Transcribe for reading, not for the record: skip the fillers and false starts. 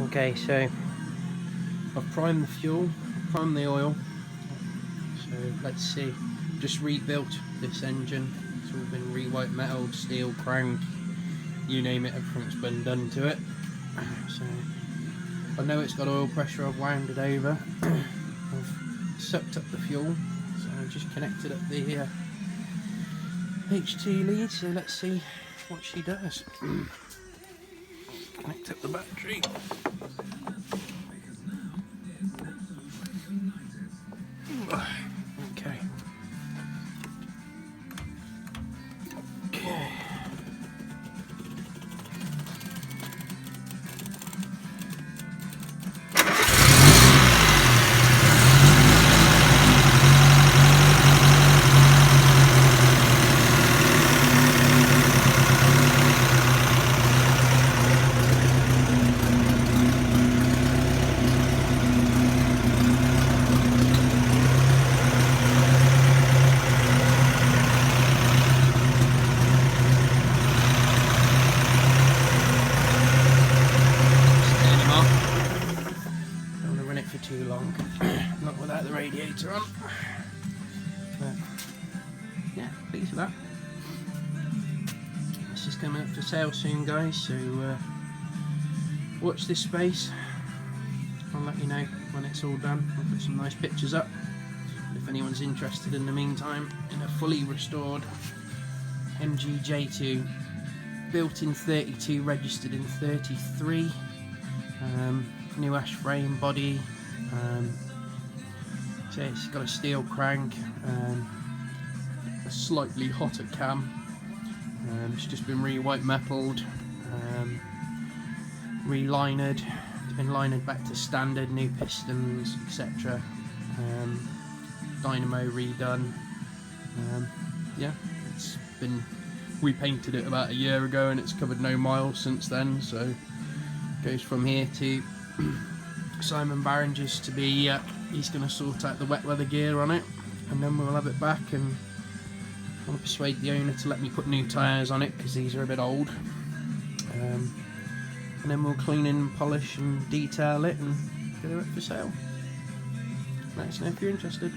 Okay, so I've primed the fuel, primed the oil, so let's see. Just rebuilt this engine. It's all been re-white metalled, steel crank, you name it, everything's been done to it. So I know it's got oil pressure, I've wound it over. I've sucked up the fuel, so I've just connected up the HT lead, so let's see what she does. Connect up the battery. Okay. Okay. Too long, not without the radiator on. But yeah, pleased with that. This is coming up for sale soon, guys, so watch this space. I'll let you know when it's all done. I'll put some nice pictures up if anyone's interested in the meantime in a fully restored MG J2, built in 32, registered in 33, new ash frame body. So it's got a steel crank, a slightly hotter cam. It's just been re-white metalled, re-linered. It's been linered back to standard, new pistons, etc. Dynamo redone. Yeah, it's been. We painted it about a year ago, and it's covered no miles since then. So it goes from here to Simon Barringer's to be, he's going to sort out the wet weather gear on it, and then we'll have it back, and I want to persuade the owner to let me put new tyres on it because these are a bit old, and then we'll clean and polish and detail it and get it up for sale. Let us know if you're interested.